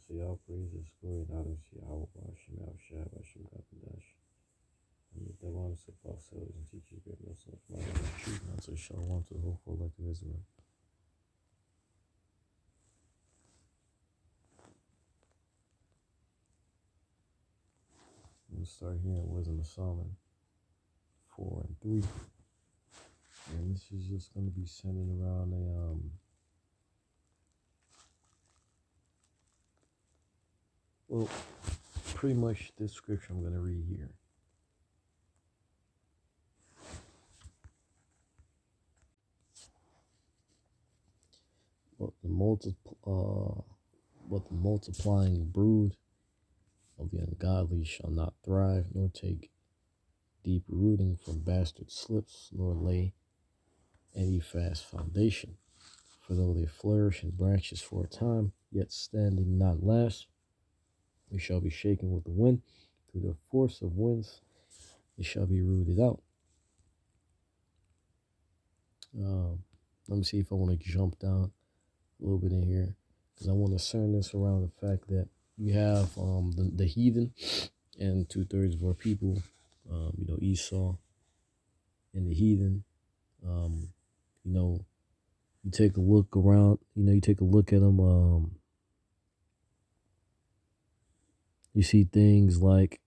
So y'all praises, glory, and honor to Yahweh, Hashem, Shah, Hashem, Kapidash. And the one of ourselves and teach you great lessons of life and truth, and so shalom to the whole full like the Israel. We'll start here in Wisdom of Solomon 4 and 3. And this is just going to be centered around well, pretty much this scripture I'm going to read here. But the multiplying brood of the ungodly shall not thrive, nor take deep rooting from bastard slips, nor lay any fast foundation. For though they flourish in branches for a time, yet standing not last, they shall be shaken with the wind. Through the force of winds, they shall be rooted out. Let me see if I want to jump down a little bit in here, because I want to center this around the fact that you have the heathen and 2/3 of our people, Esau and the heathen. You take a look around, you take a look at them, you see things like,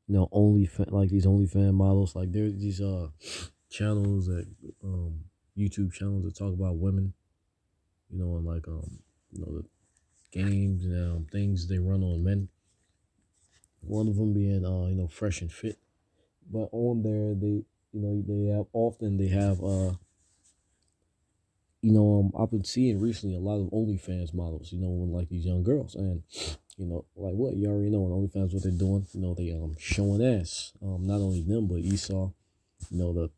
like these OnlyFans models, like there's these channels that YouTube channels that talk about women, and like the games and things they run on men. One of them being Fresh and Fit, but on there they have I've been seeing recently a lot of OnlyFans models, when like these young girls, and like what you already know on OnlyFans what they're doing, they showing ass. Not only them but Esau, the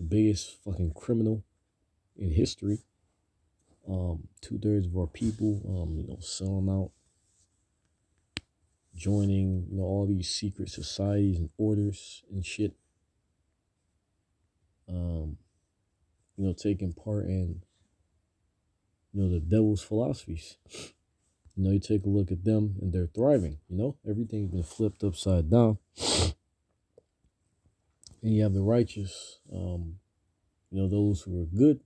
biggest fucking criminal in history. 2/3 of our people, selling out, joining, all these secret societies and orders and shit. Taking part in, the devil's philosophies. You take a look at them and they're thriving, everything's been flipped upside down. And you have the righteous, those who are good,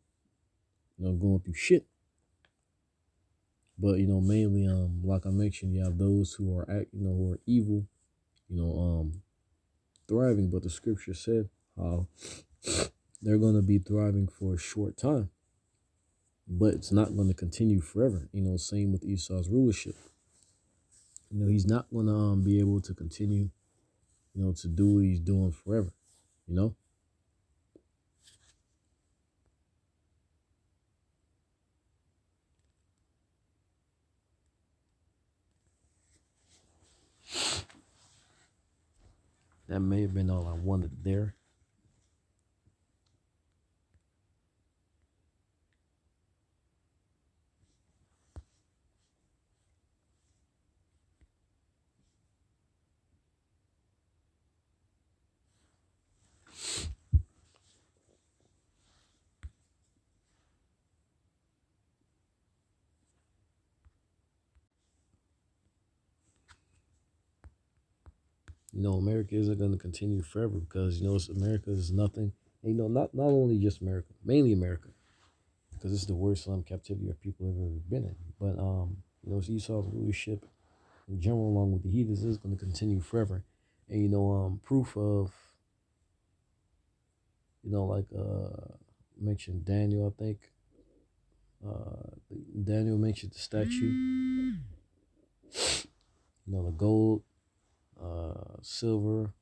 going through shit. But, mainly, like I mentioned, you have those who are, who are evil, thriving. But the scripture said how they're going to be thriving for a short time. But it's not going to continue forever. Same with Esau's rulership. He's not going to be able to continue, to do what he's doing forever, That may have been all I wanted there. America isn't going to continue forever because, America is nothing. Not only just America, mainly America, because it's the worst captivity our people have ever been in. But, Esau's rulership in general, along with the heathens, is going to continue forever. And, proof of, mentioned Daniel, I think. Daniel mentioned the statue. The gold, silver,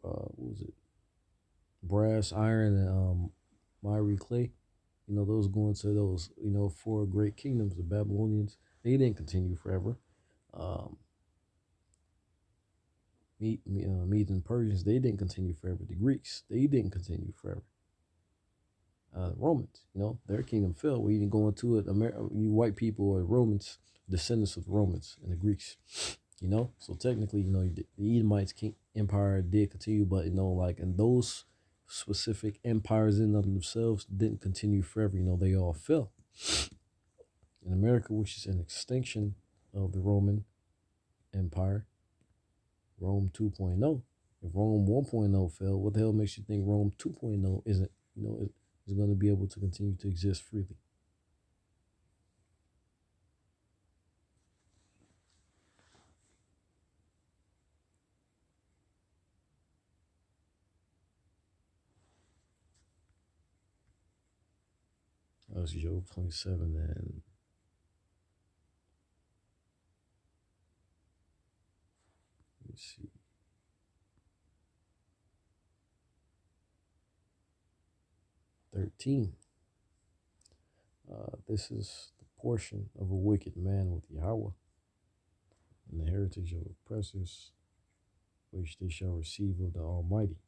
what was it? Brass, iron, and miry clay. Those going to those, 4 great kingdoms. The Babylonians, they didn't continue forever. Medes and Persians, they didn't continue forever. The Greeks, they didn't continue forever. Romans, their kingdom fell. We didn't go into it. You white people are Romans, descendants of the Romans and the Greeks. So technically, the Edomites empire did continue, but like in those specific empires in of themselves didn't continue forever. They all fell. In America, which is in extinction, of the Roman Empire, Rome 2.0. If Rome 1.0 failed, what the hell makes you think Rome 2.0 isn't, is going to be able to continue to exist freely? That was Job 27 and let me see. 13. This is the portion of a wicked man with Yahweh, and the heritage of oppressors, which they shall receive of the Almighty.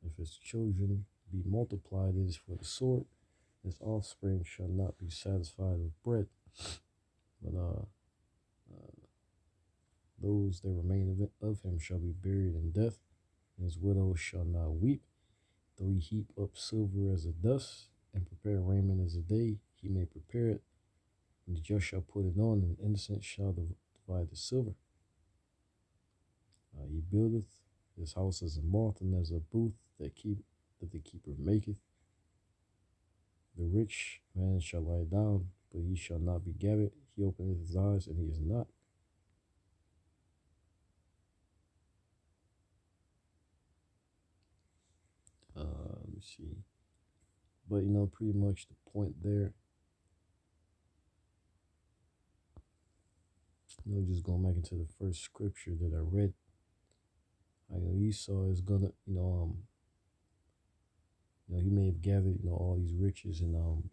If his children be multiplied, it is for the sword. His offspring shall not be satisfied with bread, but those that remain of him shall be buried in death, and his widow shall not weep. Though he heap up silver as a dust, and prepare raiment as a day, he may prepare it, and the just shall put it on, and the innocent shall divide the silver. He buildeth his house as a moth, and as a booth that the keeper maketh. The rich man shall lie down, but he shall not be gathered. He openeth his eyes, and he is not. Let me see. But pretty much the point there. Just going back into the first scripture that I read. Esau is gonna, he may have gathered, all these riches, and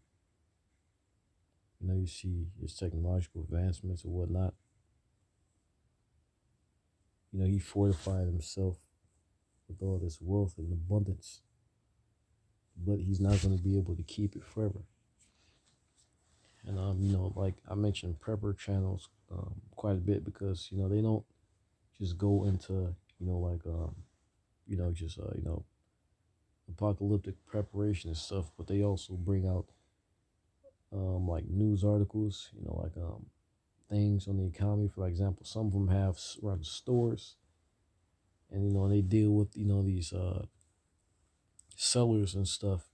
you see his technological advancements or whatnot. He fortified himself with all this wealth and abundance, but he's not going to be able to keep it forever. And like I mentioned, prepper channels quite a bit because they don't just go into apocalyptic preparation and stuff, but they also bring out like news articles, things on the economy. For example, some of them have run stores, and they deal with these sellers and stuff,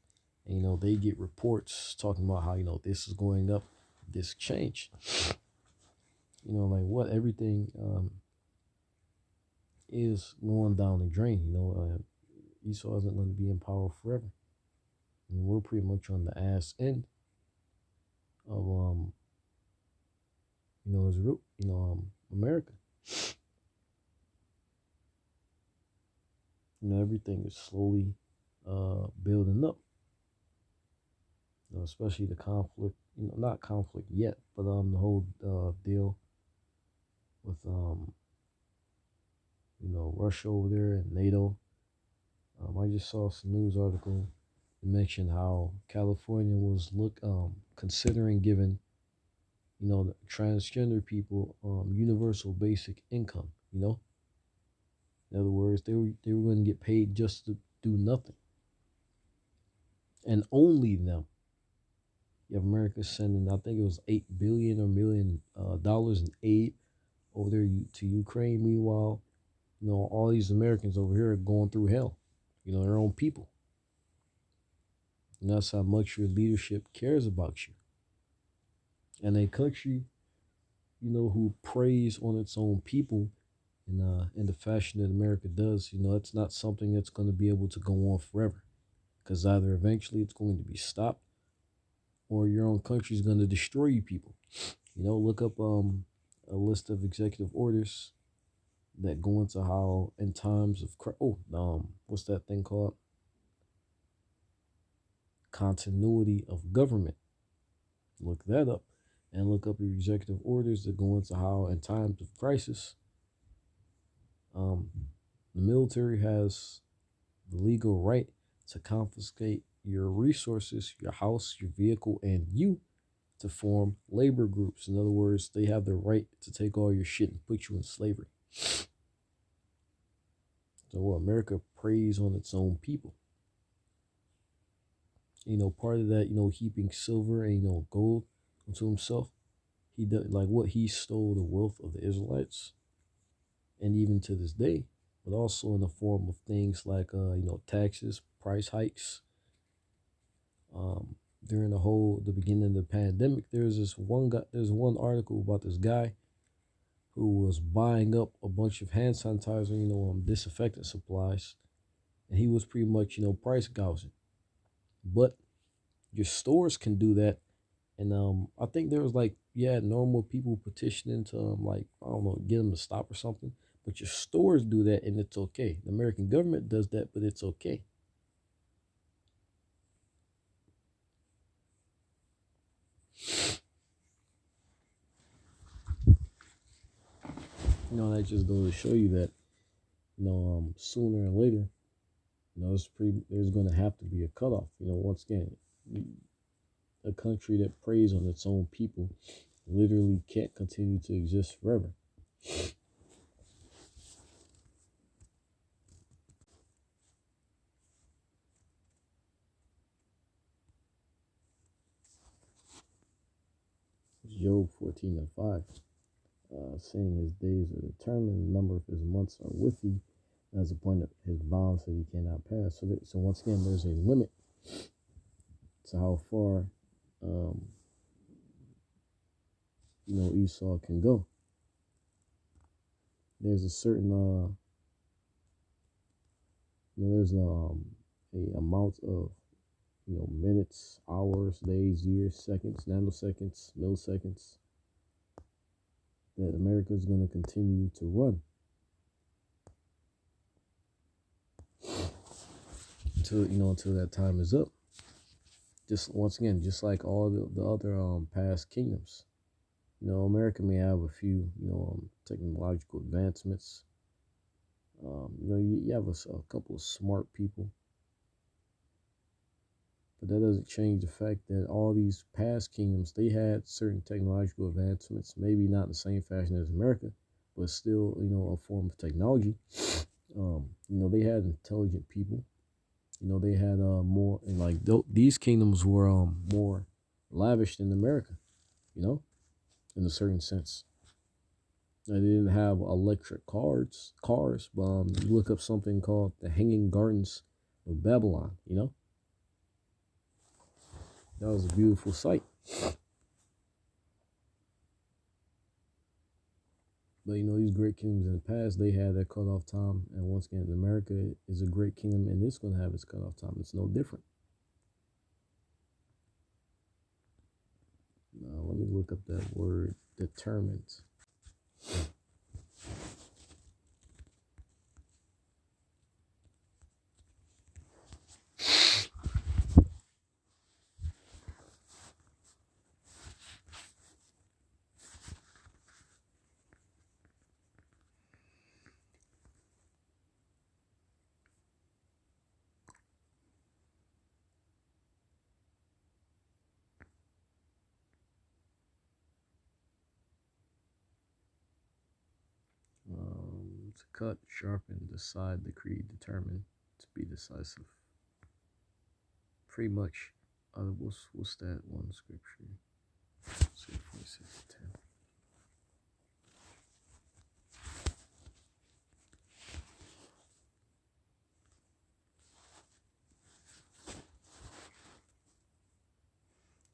and they get reports talking about how this is going up, this change, like what everything is going down the drain. Esau isn't going to be in power forever. We're pretty much on the ass end of his root, America. Everything is slowly building up. Especially the conflict, not conflict yet, but the whole deal with Russia over there and NATO. I just saw some news article that mentioned how California was considering giving the transgender people universal basic income. In other words, they were going to get paid just to do nothing, and only them. You have America sending, I think it was $8 billion or million dollars in aid over there to Ukraine. Meanwhile, all these Americans over here are going through hell. Their own people. And that's how much your leadership cares about you. And a country, who preys on its own people in the fashion that America does, it's not something that's going to be able to go on forever. Because either eventually it's going to be stopped, or your own country is going to destroy you people. Look up a list of executive orders that go into how in times of what's that thing called? Continuity of government. Look that up, and look up your executive orders that go into how in times of crisis, the military has the legal right to confiscate your resources, your house, your vehicle, and you to form labor groups. In other words, they have the right to take all your shit and put you in slavery. So America preys on its own people. Part of that, heaping silver and, gold unto himself. He did like what he stole the wealth of the Israelites, and even to this day, but also in the form of things like taxes, price hikes. During the beginning of the pandemic, there's one article about this guy who was buying up a bunch of hand sanitizer, disinfectant supplies, and he was pretty much price gouging. But your stores can do that. And I think there was normal people petitioning to like, I don't know, get them to stop or something. But your stores do that and it's okay. The American government does that, but it's okay. That just goes to show you that, sooner or later, there's gonna have to be a cutoff. Once again, a country that preys on its own people literally can't continue to exist forever. Job 14:5, saying his days are determined, the number of his months are with thee, as a point of his bounds that he cannot pass. So once again, there's a limit to how far, Esau can go. There's a certain, there's a amount of, minutes, hours, days, years, seconds, nanoseconds, milliseconds that America is going to continue to run until that time is up. Just once again, just like all the other past kingdoms, America may have a few technological advancements. You have a couple of smart people, but that doesn't change the fact that all these past kingdoms, they had certain technological advancements, maybe not in the same fashion as America, but still, a form of technology. They had intelligent people. They had more, and like these kingdoms were more lavish than America, in a certain sense. They didn't have electric cars, but you look up something called the Hanging Gardens of Babylon, That was a beautiful sight. But these great kingdoms in the past, they had their cutoff time. And once again, America is a great kingdom and it's going to have its cutoff time. It's no different. Now, let me look up that word, determined. To cut, sharpen, decide, decree, determine, to be decisive. Pretty much. What's that one scripture? Let's see, 46:10.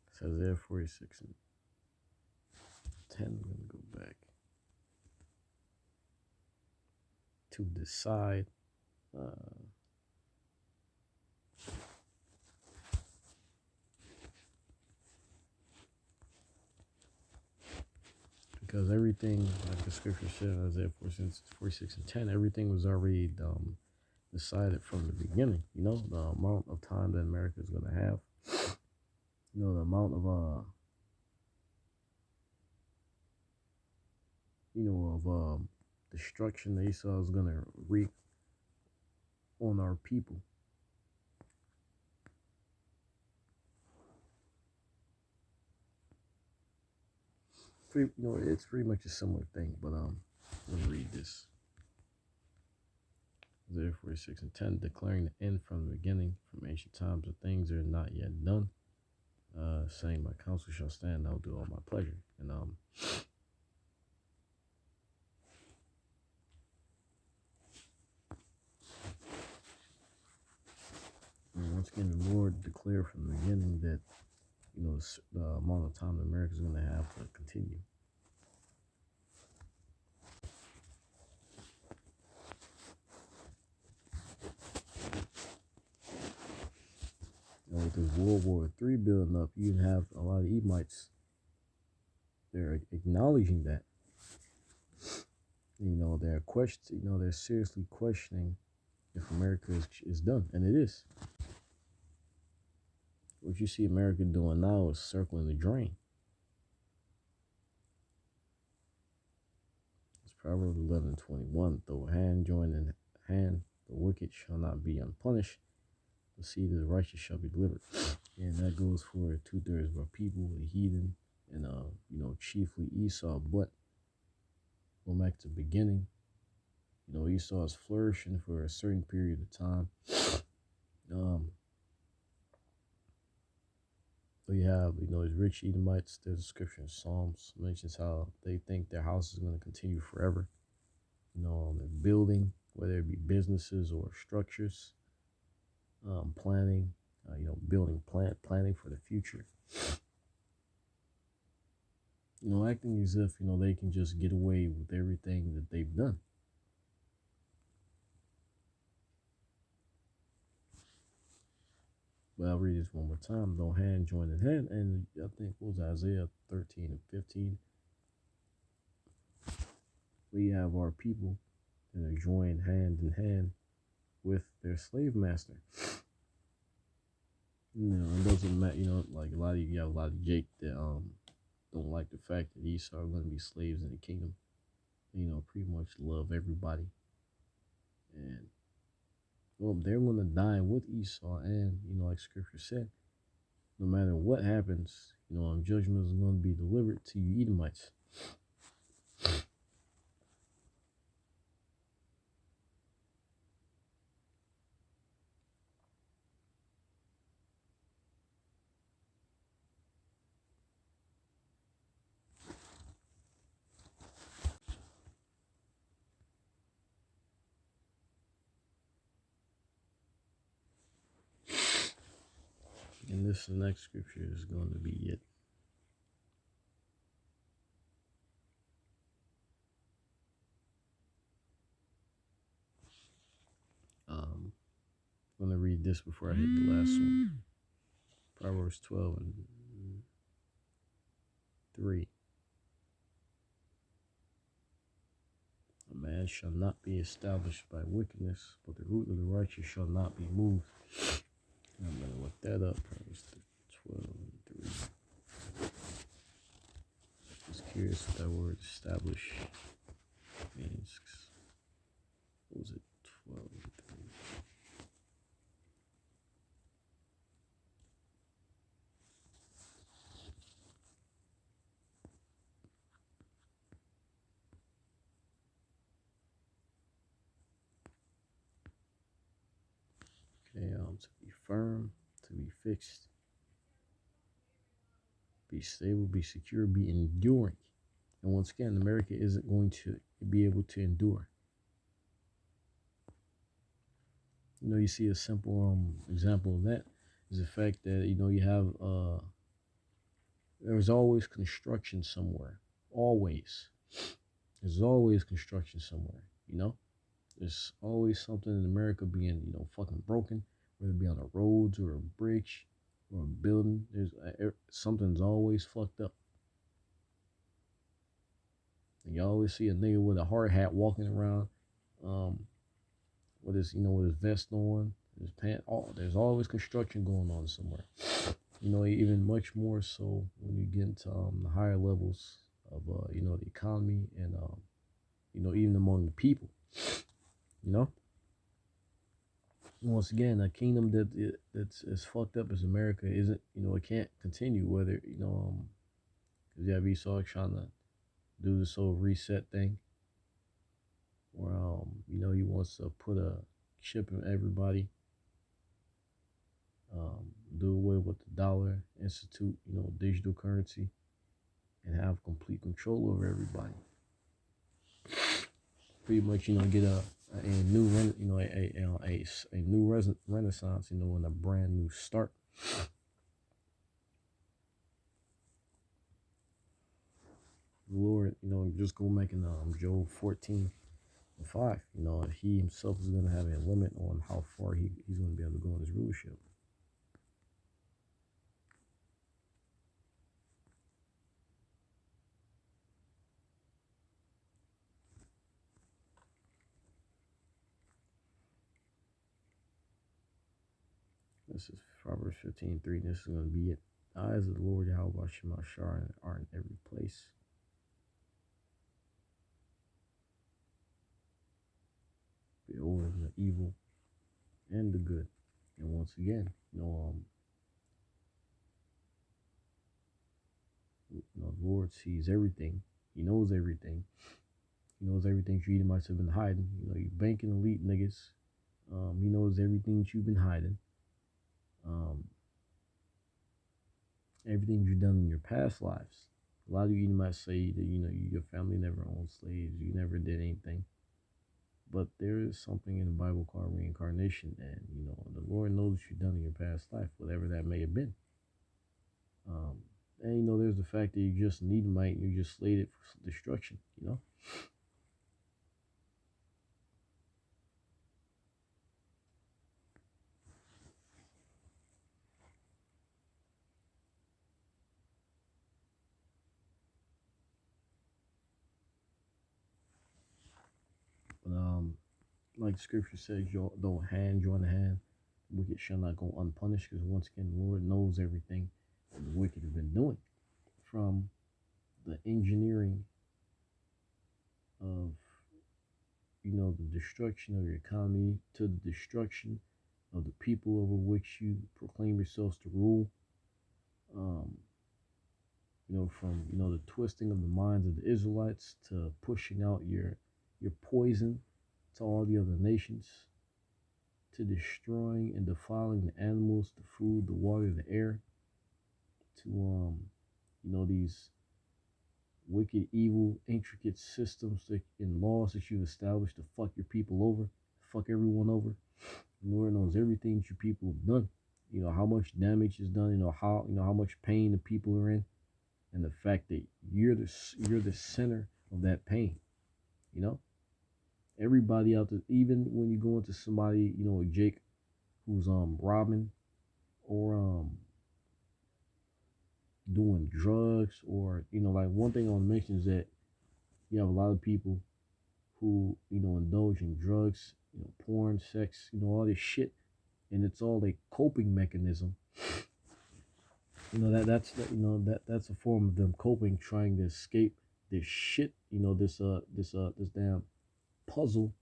It says there 46:10. I'm gonna go back to decide. Because everything, like the scripture said, Isaiah 46:10, everything was already decided from the beginning. The amount of time that America is going to have. The amount of destruction that Esau is going to wreak on our people. It's pretty much a similar thing, but let me read this. Isaiah 46:10, declaring the end from the beginning, from ancient times of things that are not yet done, saying, "My counsel shall stand; I'll do all my pleasure." And once again, the Lord declared from the beginning that the amount of time that America is going to have to continue. And with this World War III building up, you have a lot of Edomites. They're acknowledging that. They're seriously questioning if America is done, and it is. What you see America doing now is circling the drain. It's Proverbs 11:21. Though hand join in hand, the wicked shall not be unpunished. The seed of the righteous shall be delivered. And that goes for 2/3 of our people, the heathen, and chiefly Esau. But going back to the beginning, Esau is flourishing for a certain period of time. So you have, these rich Edomites. There's a scripture in Psalms mentions how they think their house is going to continue forever. They're building, whether it be businesses or structures, planning, planning for the future. Acting as if, they can just get away with everything that they've done. But I'll read this one more time. Though hand join in hand, and I think it was Isaiah 13 and 15. We have our people that are joined hand in hand with their slave master. It doesn't matter, like you have a lot of Jake that don't like the fact that Esau are going to be slaves in the kingdom. Pretty much love everybody. And they're going to die with Esau, and like Scripture said, no matter what happens, judgment is going to be delivered to you Edomites. And this next scripture is going to be it. I'm going to read this before I hit the last one. Proverbs 12 and 3. A man shall not be established by wickedness, but the root of the righteous shall not be moved. I'm going to look that up. Proverbs 12 and 3. Just curious what that word establish means. What was it? 12 and 3. Okay, to be firm, to be fixed, be stable, be secure, be enduring. And once again, America isn't going to be able to endure. You see a simple example of that is the fact that you have there's always construction somewhere. Always. There's always construction somewhere, There's always something in America being, fucking broken, whether it be on the roads or a bridge or a building. There's something's always fucked up. And you always see a nigga with a hard hat walking around, with his vest on, his pants. There's always construction going on somewhere. Even much more so when you get into the higher levels of the economy and even among the people. Once again, a kingdom that's as fucked up as America isn't, it can't continue. Whether because you have Esau trying to do this whole reset thing, where he wants to put a chip in everybody. do away with the dollar, institute, digital currency, and have complete control over everybody. Pretty much, get a new, a new renaissance, and a brand new start. The Lord, just go making Job 14:5. He himself is going to have a limit on how far he's going to be able to go in his rulership. This is Proverbs 15:3. This is going to be it. The eyes of the Lord Yahweh Shemashar are in every place. Beholding the evil and the good. And once again, the Lord sees everything. He knows everything. He knows everything you might have been hiding. You banking elite niggas. He knows everything that you've been hiding. Everything you've done in your past lives. A lot of you might say that your family never owned slaves. You never did anything. But there is something in the Bible called reincarnation, and the Lord knows what you've done in your past life, whatever that may have been. And there's the fact that you're just an Edomite, and you're just slated for destruction. But like the scripture says, don't hand join the hand. The wicked shall not go unpunished, because once again, the Lord knows everything that the wicked have been doing, from the engineering of the destruction of your economy to the destruction of the people over which you proclaim yourselves to rule. From the twisting of the minds of the Israelites to pushing out your poison to all the other nations, to destroying and defiling the animals, the food, the water, the air, to these wicked, evil, intricate systems and laws that you've established to fuck your people over, fuck everyone over. The Lord knows everything that your people have done. How much damage is done. How much pain the people are in, and the fact that you're the center of that pain. Everybody out there, even when you go into somebody, Jake, who's robbing or doing drugs, or like one thing I want to mention is that you have a lot of people who indulge in drugs, porn, sex, all this shit, and it's all a coping mechanism. That's a form of them coping, trying to escape this shit. This damn puzzle,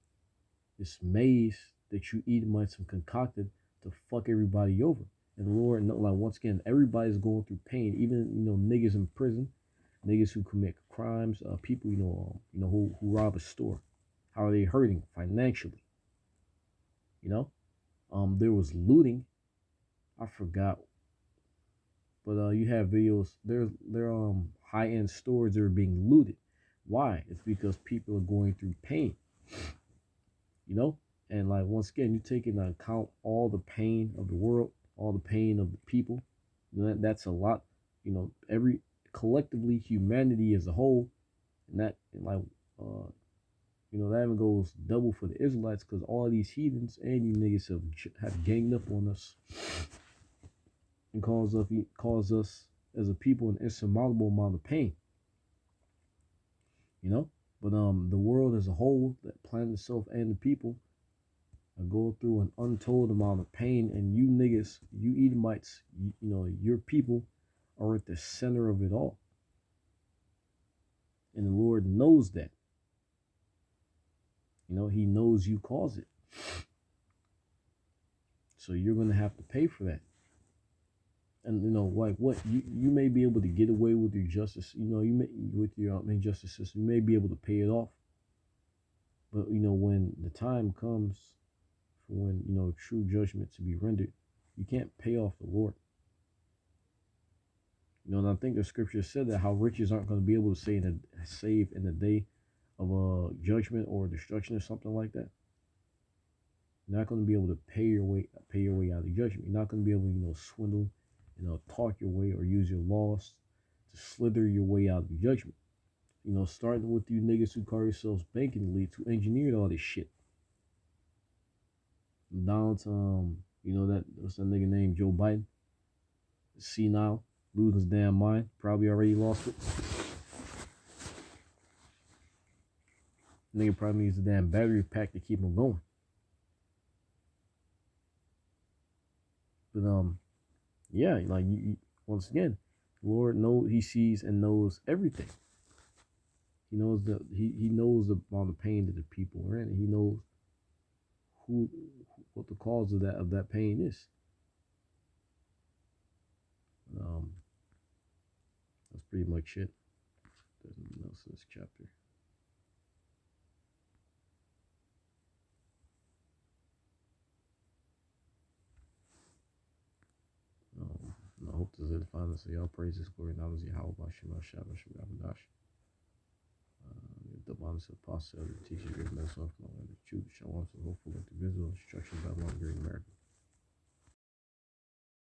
this maze that you Edomites have concocted to fuck everybody over. And the Lord, like once again, everybody's going through pain. Even niggas in prison, niggas who commit crimes, people who rob a store. How are they hurting financially? There was looting. I forgot, but you have videos. They're high-end stores that are being looted. Why? It's because people are going through pain. And like once again, you take into account all the pain of the world, all the pain of the people. That's a lot. Every collectively humanity as a whole, and that even goes double for the Israelites, because all of these heathens and you niggas have ganged up on us and cause us as a people an insurmountable amount of pain. But the world as a whole, that planet itself and the people, go through an untold amount of pain, and you niggas, you Edomites, your people are at the center of it all. And the Lord knows that. He knows you cause it. So you're going to have to pay for that. And like what you may be able to get away with your justice, with your injustice system, you may be able to pay it off. But when the time comes for when true judgment to be rendered, You can't pay off the Lord. You know, and I think the scripture said that how riches aren't going to be able to save in the day of a judgment or destruction or something like that. You're not going to be able to pay your way out of judgment. You're not going to be able to, swindle, talk your way or use your loss to slither your way out of judgment. Starting with you niggas who call yourselves banking elites who engineered all this shit. Down to what's that nigga named Joe Biden? Senile, losing his damn mind, probably already lost it. Nigga probably needs a damn battery pack to keep him going. But yeah, like you once again, Lord knows, He sees and knows everything. He knows he knows the amount of pain that the people are in. He knows what the cause of that pain is. That's pretty much it. There's nothing else in this chapter. I hope to find this. Y'all praises, glory, and honor to Yahweh, Bashim, Shabbat, Shabbat, the bonus of apostle, teacher, great medicine, the truth, shalom, so hopeful, like the visual instruction, Babylon, Great America.